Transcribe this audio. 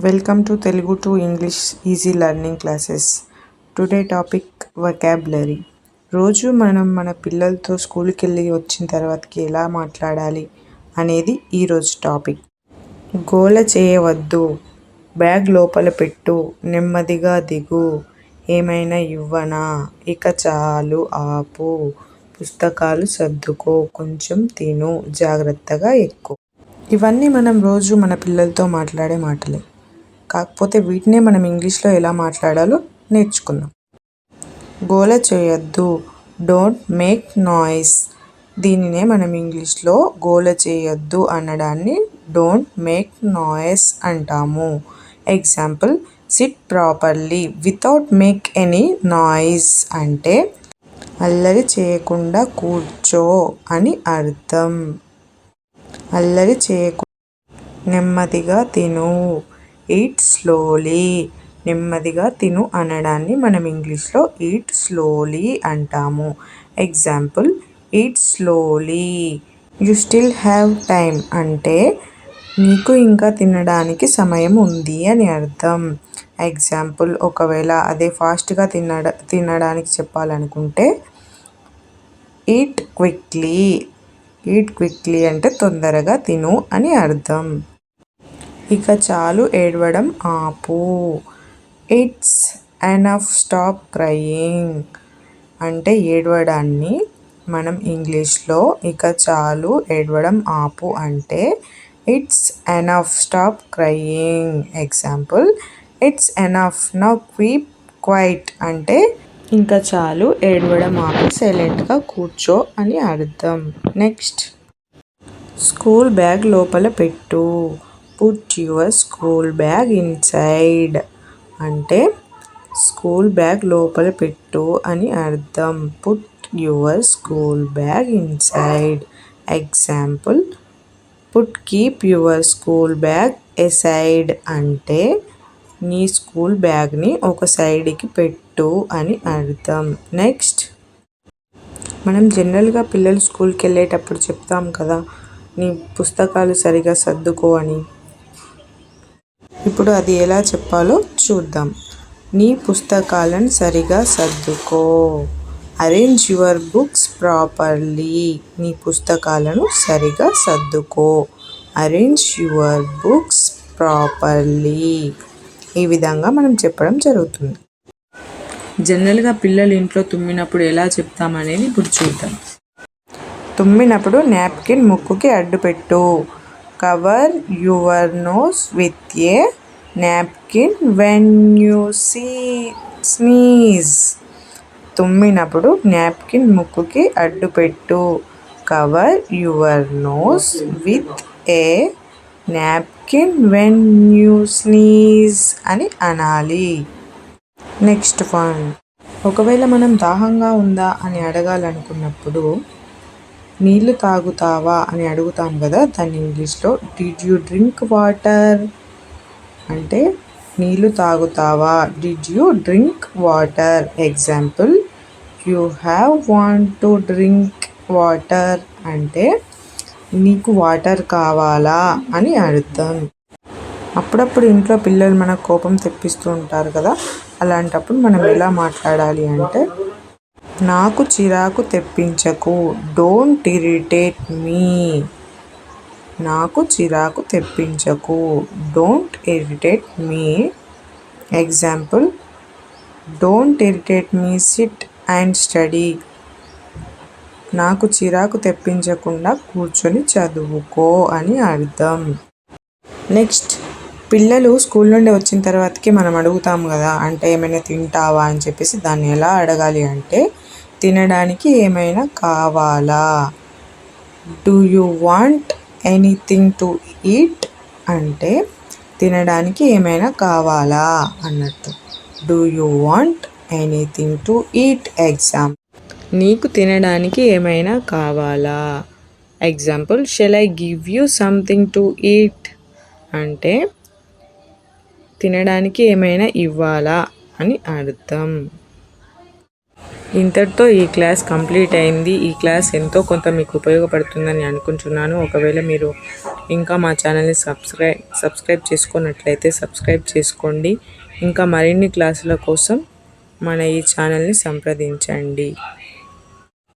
Welcome to Telugu to English Easy Learning Classes. Today topic vocabulary. రోజు మనం మన పిల్లలతో స్కూల్కి వెళ్ళి వచ్చిన తర్వాతకి ఎలా మాట్లాడాలి అనేది ఈరోజు టాపిక్. గోల చేయవద్దు, బ్యాగ్ లోపల పెట్టు, నెమ్మదిగా దిగు, ఏమైనా ఇవ్వనా, ఇక చాలు ఆపు, పుస్తకాలు సర్దుకో, కొంచెం తిను, జాగ్రత్తగా ఎక్కు. ఇవన్నీ మనం రోజు మన పిల్లలతో మాట్లాడే మాటలే. కాకపోతే వీటినే మనం ఇంగ్లీష్లో ఎలా మాట్లాడాలో నేర్చుకుందాం. గోల చేయొద్దు, డోంట్ మేక్ నాయిస్. దీనినే మనం ఇంగ్లీష్లో గోల చేయొద్దు అనడాన్ని డోంట్ మేక్ నాయిస్ అంటాము. Example, SIT properly without make any noise అంటే అల్లరి చేయకుండా కూర్చో అని అర్థం. అల్లరి చేయకుండా నెమ్మదిగా తిను, ఈట్ స్లోలీ. నెమ్మదిగా తిను అనడాన్ని మనం ఇంగ్లీష్లో ఈట్ స్లోలీ అంటాము. Example, eat slowly. You still have time అంటే నీకు ఇంకా తినడానికి సమయం ఉంది అని అర్థం. ఎగ్జాంపుల్, ఒకవేళ అదే ఫాస్ట్గా తినడానికి చెప్పాలనుకుంటే ఈట్ క్విక్లీ. ఈట్ క్విక్లీ అంటే తొందరగా తిను అని అర్థం. ఇక చాలు ఏడవడం ఆపు. ఇట్స్ ఎనఫ్ స్టాప్ క్రయింగ్ అంటే ఏడవడాన్ని మనం ఇంగ్లీష్లో ఇక చాలు ఏడవడం ఆపు అంటే it's enough stop crying. Example, it's enough now keep quiet అంటే ఇంకా చాలు ఏడవడం ఆపు, సైలెంట్గా కూర్చో అని అర్థం. నెక్స్ట్, స్కూల్ బ్యాగ్ లోపల పెట్టు. Put your school bag inside అంటే స్కూల్ బ్యాగ్ లోపల పెట్టు అని అర్థం. Put your school bag inside. Example, keep your school bag aside అంటే నీ స్కూల్ బ్యాగ్ని ఒక సైడ్కి పెట్టు అని అర్థం. నెక్స్ట్, మనం జనరల్గా పిల్లలు స్కూల్కి వెళ్ళేటప్పుడు చెప్తాం కదా, నీ పుస్తకాలు సరిగా సర్దుకో అని. ఇప్పుడు అది ఎలా చెప్పాలో చూద్దాం. నీ పుస్తకాలను సరిగా సర్దుకో. Arrange your books properly. నీ పుస్తకాలను సరిగా సర్దుకో. Arrange your books properly. ఈ విధంగా మనం చెప్పడం జరుగుతుంది. జనరల్గా పిల్లలు ఇంట్లో తుమ్మినప్పుడు ఎలా చెప్తామనేది ఇప్పుడు చూద్దాం. తుమ్మినప్పుడు నాప్కిన్ ముక్కుకి అడ్డుపెట్టు. Cover your nose with a napkin when you sneeze. తుమ్మినప్పుడు నాప్కిన్ ముక్కుకి అడ్డుపెట్టు. Cover your nose with a napkin when you sneeze అని అనాలి. నెక్స్ట్ వన్, ఒకవేళ మనం దాహంగా ఉందా అని అడగాలనుకున్నప్పుడు నీళ్ళు తాగుతావా అని అడుగుతాం కదా, దాన్ని ఇంగ్లీష్లో డిడ్ యూ డ్రింక్ వాటర్ అంటే నీళ్ళు తాగుతావా, did you drink water. Example, you have want to drink water అంటే నీకు వాటర్ కావాలా అని అర్థం. అప్పుడప్పుడు ఇంట్లో పిల్లలు మనకు కోపం తెప్పిస్తూ ఉంటారు కదా, అలాంటప్పుడు మనం ఎలా మాట్లాడాలి అంటే నాకు చిరాకు తెప్పించకు, డోంట్ ఇరిటేట్ మీ. నాకు చిరాకు తెప్పించకు, don't irritate me. Example, don't irritate me, sit and study. నాకు చిరాకు తెప్పించకుండా కూర్చొని చదువుకో అని అర్థం. నెక్స్ట్, పిల్లలు స్కూల్ నుండి వచ్చిన తర్వాతకి మనం అడుగుతాం కదా, అంటే ఏమైనా తింటావా అని చెప్పేసి, దాన్ని ఎలా అడగాలి అంటే తినడానికి ఏమైనా కావాలా. Do you want anything to eat అంటే తినడానికి ఏమైనా కావాలా అన్నట్టు. Do you want anything to eat. Example, నీకు తినడానికి ఏమైనా కావాలా. Example, shall I give you something to eat అంటే తినడానికి ఏమైనా ఇవ్వాలా అని అర్థం. ఇంతటితో ఈ క్లాస్ కంప్లీట్ అయింది. ఈ క్లాస్ ఎంతో కొంత మీకు ఉపయోగపడుతుందని అనుకుంటున్నాను. ఒకవేళ మీరు ఇంకా మా ఛానల్ని సబ్స్క్రైబ్ చేసుకున్నట్లయితే సబ్స్క్రైబ్ చేసుకోండి. ఇంకా మరిన్ని క్లాసుల కోసం మన ఈ ఛానల్ని సంప్రదించండి.